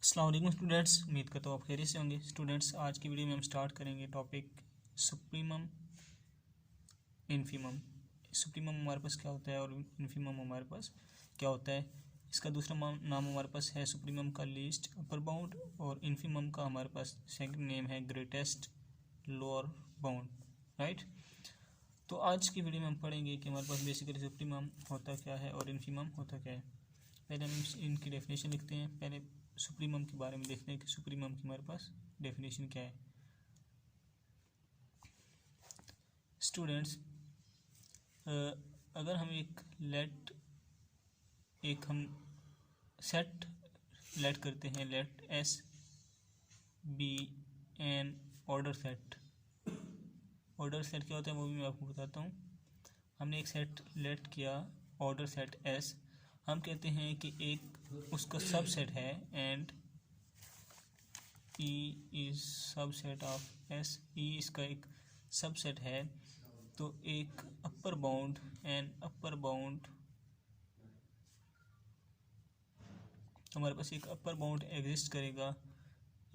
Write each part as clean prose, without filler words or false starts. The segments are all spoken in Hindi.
अस्सलाम वालेकुम स्टूडेंट्स, उम्मीद करता हूँ आप खैरियत से होंगे। स्टूडेंट्स, आज की वीडियो में हम स्टार्ट करेंगे टॉपिक सुप्रीमम इन्फीमम। सुप्रीमम हमारे पास क्या होता है और इन्फीमम हमारे पास क्या होता है। इसका दूसरा नाम हमारे पास है सुप्रीमम का लीस्ट अपर बाउंड, और इन्फीमम का हमारे पास सेकंड नेम है ग्रेटेस्ट लोअर बाउंड। राइट, तो आज की वीडियो में हम पढ़ेंगे कि हमारे पास बेसिकली सुप्रीमम होता क्या है और इन्फीमम होता क्या है। पहले हम इनकी डेफिनेशन लिखते हैं। पहले सुप्रीमम के बारे में देखते हैं कि सुप्रीमम की हमारे पास डेफिनेशन क्या है। स्टूडेंट्स, अगर हम एक हम सेट लेट करते हैं, let S be an order set. Order set क्या होता है वो भी मैं आपको बताता हूँ। हमने एक सेट लेट किया ऑर्डर सेट एस। हम कहते हैं कि एक उसका सबसेट है and E is subset of S. E इसका एक सबसेट है, तो एक upper bound and upper bound, हमारे पास एक अपर बाउंड एग्जिस्ट करेगा।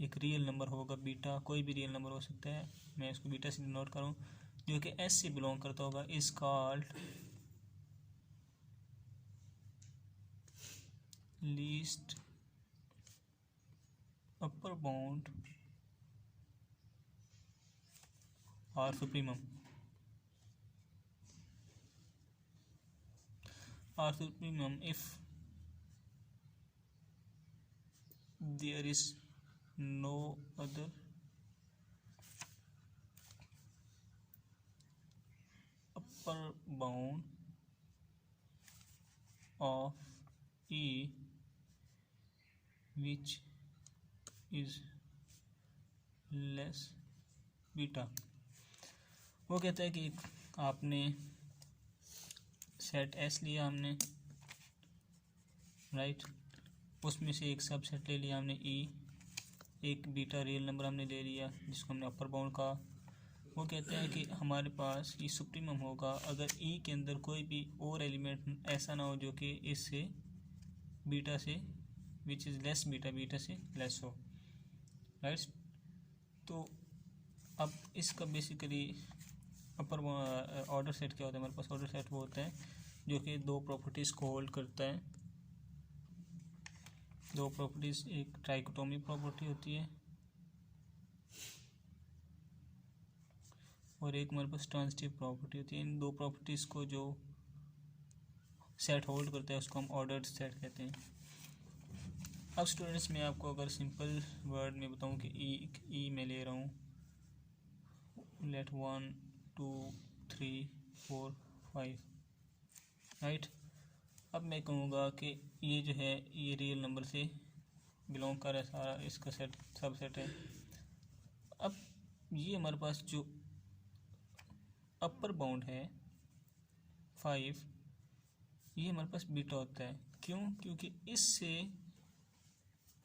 एक रियल नंबर होगा बीटा, कोई भी रियल नंबर हो सकता है, मैं इसको बीटा से डिनोट करूँ, जो कि एस से बिलोंग करता होगा, is called least upper bound और सुप्रीमम। और supremum if there is no other upper bound of E which is less beta. वो कहता है कि आपने सेट एस लिया हमने, राइट, उसमें से एक सबसेट ले लिया हमने ई, एक बीटा रियल नंबर हमने ले लिया जिसको हमने अपर बाउंड कहा। वो कहते हैं कि हमारे पास ये सुप्रीमम होगा अगर ई के अंदर कोई भी और एलिमेंट ऐसा ना हो जो कि इससे बीटा से which is less beta, beta से लेस हो। राइट, तो अब इसका बेसिकली अपर ऑर्डर सेट क्या होता है। हमारे पास ऑर्डर सेट वो होता है जो कि दो प्रॉपर्टीज़ को होल्ड करता है। दो प्रॉपर्टीज़, एक ट्राइकोटोमी प्रॉपर्टी होती है और एक हमारे पास ट्रांजिटिव प्रॉपर्टी होती है। इन दो प्रॉपर्टीज़ को जो सेट होल्ड करता है उसको हम ऑर्डर्ड सेट कहते हैं। अब स्टूडेंट्स, मैं आपको अगर सिंपल वर्ड में बताऊं कि ई मैं ले रहा हूँ, लेट 1 2 3 4 5, राइट। अब मैं कहूँगा कि ये जो है ये रियल नंबर से बिलोंग कर रहा है, सारा इसका सेट सबसेट है। अब ये हमारे पास जो अपर बाउंड है 5, ये हमारे पास बीटा होता है। क्यों? क्योंकि इससे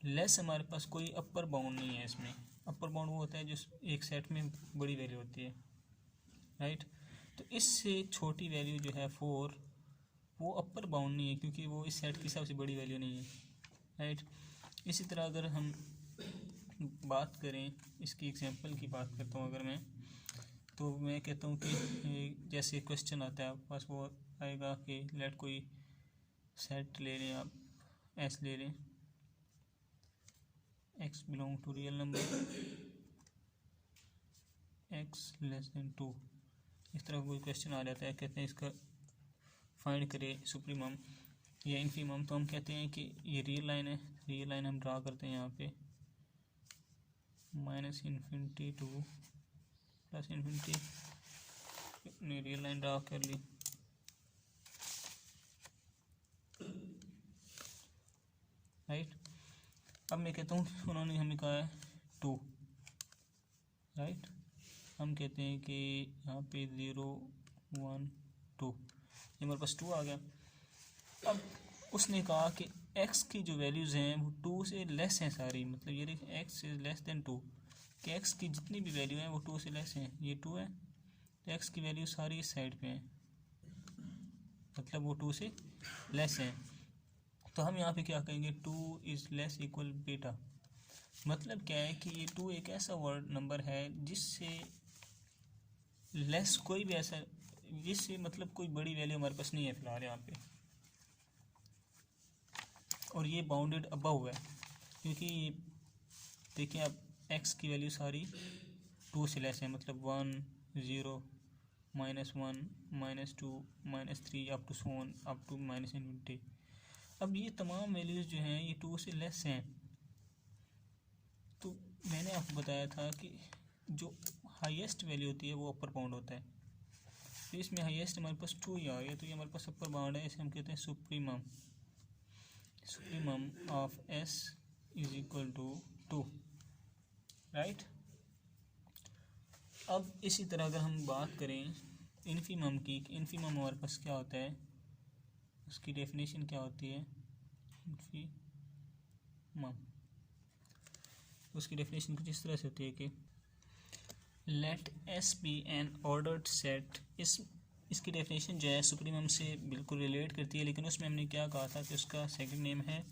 लेस हमारे पास कोई अपर बाउंड नहीं है। इसमें अपर बाउंड वो होता है जो एक सेट में बड़ी वैल्यू होती है, राइट। तो इससे छोटी वैल्यू जो है 4, वो अपर बाउंड नहीं है क्योंकि वो इस सेट की सबसे बड़ी वैल्यू नहीं है, राइट। इसी तरह अगर हम बात करें, इसकी एग्जांपल की बात करता हूँ अगर मैं, तो मैं कहता हूँ कि जैसे क्वेश्चन आता है आपके पास, वो आएगा कि लेट कोई सेट ले लें, आप एस ले लें, x belong to real number, x less than 2। इस तरह कोई क्वेश्चन आ जाता है, कहते हैं इसका फाइंड करें सुप्रीमम या इन्फीमम। तो हम कहते हैं कि ये रियल लाइन है, रियल लाइन हम ड्रा करते हैं यहाँ पे, -∞ टू +∞, अपनी रियल लाइन ड्रा कर ली। राइट, अब मैं कहता हूँ उन्होंने हमें कहा है 2, राइट। हम कहते हैं कि यहाँ पे 0 1 2, ये हमारे पास 2 आ गया। अब उसने कहा कि x की जो वैल्यूज़ हैं वो 2 से लेस हैं सारी, मतलब ये देखिए x इज़ लेस देन 2, कि x की जितनी भी वैल्यू हैं वो 2 से लेस हैं। ये 2 है तो x की वैल्यू सारी इस साइड पे हैं, मतलब वो 2 से लेस हैं। तो हम यहाँ पे क्या कहेंगे, 2 इज़ लेस इक्वल बीटा। मतलब क्या है कि ये 2 एक ऐसा वर्ड नंबर है जिससे लेस कोई भी ऐसा, जिससे मतलब कोई बड़ी वैल्यू हमारे पास नहीं है फिलहाल यहाँ पे, और ये बाउंडेड अबव है, क्योंकि देखिए अब x की वैल्यू सारी 2 से लेस है, मतलब 1 0 -1 -2 -3 up to so on up to -∞। अब ये तमाम वैल्यूज़ जो हैं ये 2 से लेस हैं। तो मैंने आपको बताया था कि जो हाईएस्ट वैल्यू होती है वो अपर बाउंड होता है, तो इसमें हाईएस्ट हमारे पास 2 ही आ गया, तो ये हमारे पास अपर बाउंड है। इसे हम कहते हैं supremum of s is equal to 2, right. अब इसी तरह अगर हम बात करें इन्फीमम की, इन्फीमम हमारे पास क्या होता है, उसकी डेफिनेशन क्या होती है, इन्फीमम उसकी डेफिनेशन कुछ इस तरह से होती है कि let S be an ordered set. इसकी डेफिनेशन जो है सुप्रीमम से बिल्कुल रिलेट करती है, लेकिन उसमें हमने क्या कहा था कि उसका सेकंड नेम है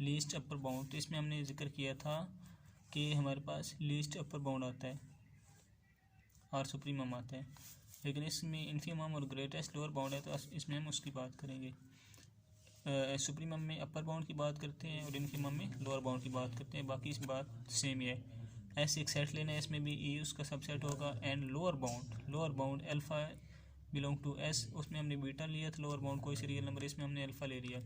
लीस्ट अपर बाउंड। तो इसमें हमने जिक्र किया था कि हमारे पास लीस्ट अपर बाउंड आता है और सुप्रीमम आता है, लेकिन इसमें इन्फीमम और ग्रेटेस्ट लोअर बाउंड है, तो इसमें हम उसकी बात करेंगे। सुप्रीमम में अपर बाउंड की बात करते हैं और इन्फीमम में लोअर बाउंड की बात करते हैं, बाकी इस बात सेम ही है। ऐसे एक सेट लेना है, इसमें भी ई उसका सबसेट होगा, and lower bound alpha belong to S, उसमें हमने बीटा लिया था लोअर बाउंड, कोई सी रियल नंबर, इसमें हमने अल्फ़ा ले लिया।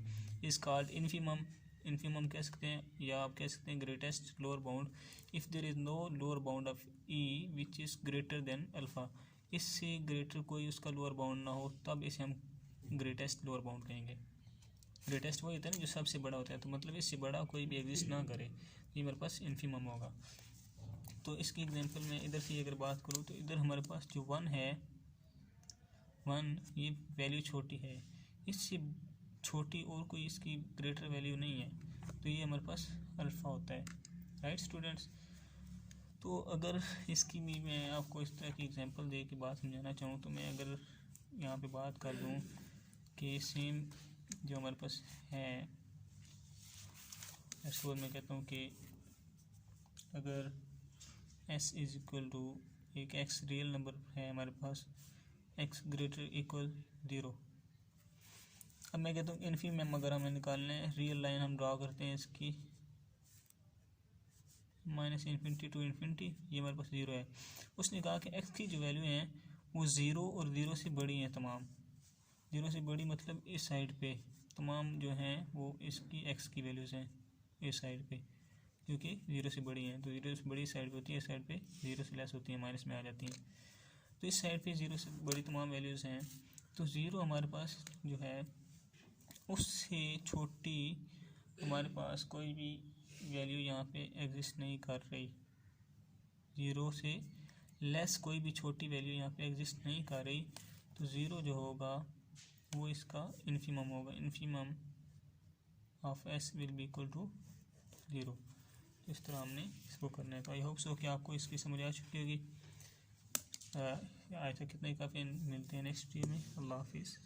इस कॉल्ड इन्फीमम कह सकते हैं, या आप कह सकते हैं greatest lower bound if there is no lower bound of E which is greater than alpha. इससे ग्रेटर कोई उसका लोअर बाउंड ना हो, तब इसे हम ग्रेटेस्ट लोअर बाउंड कहेंगे। ग्रेटेस्ट वही होता है ना जो सबसे बड़ा होता है, तो मतलब इससे बड़ा कोई भी एग्जिस्ट ना करे, ये मेरे पास इन्फीमम होगा। तो इसकी एग्जांपल में इधर से अगर बात करूँ तो इधर हमारे पास जो 1 है, 1 ये वैल्यू छोटी है, इससे छोटी और कोई इसकी ग्रेटर वैल्यू नहीं है, तो ये हमारे पास अल्फ़ा होता है, राइट स्टूडेंट्स। तो अगर इसकी भी मैं आपको इस तरह की एग्जांपल दे के बात समझाना चाहूँ, तो मैं अगर यहाँ पे बात कर दूँ कि सेम जो हमारे पास है, इसको मैं कहता हूँ कि अगर s इज इक्वल टू एक x रियल नंबर है हमारे पास, x ग्रेटर इक्वल 0। अब मैं कहता हूँ इन्फीमम अगर हमें निकालना है, रियल लाइन हम ड्रा करते हैं इसकी -∞ टू इन्फिनिटी, ये हमारे पास 0 है। उसने कहा कि x की जो वैल्यू है वो 0 और 0 से बड़ी हैं, तमाम 0 से बड़ी मतलब इस साइड पे तमाम जो हैं वो इसकी x की वैल्यूज़ हैं इस साइड पे, क्योंकि 0 से बड़ी हैं, तो 0 से बड़ी साइड पे होती है, इस साइड पे 0 से लेस होती है, माइनस में आ जाती हैं। तो इस साइड पे 0 से बड़ी तमाम वैल्यूज़ हैं, तो 0 हमारे पास जो है उससे छोटी हमारे पास कोई भी वैल्यू यहाँ पे एग्जिस्ट नहीं कर रही। 0 से लेस कोई भी छोटी वैल्यू यहाँ पे एग्जिस्ट नहीं कर रही, तो 0 जो होगा वो इसका इन्फीमम होगा। Infimum of s will be equal to 0। इस तरह हमने इसको करना है। तो आई होप सो कि आपको इसकी समझ आ चुकी होगी। आज तक कितना ही काफ़ी, मिलते हैं नेक्स्ट वीडियो में। अल्लाह हाफिज़।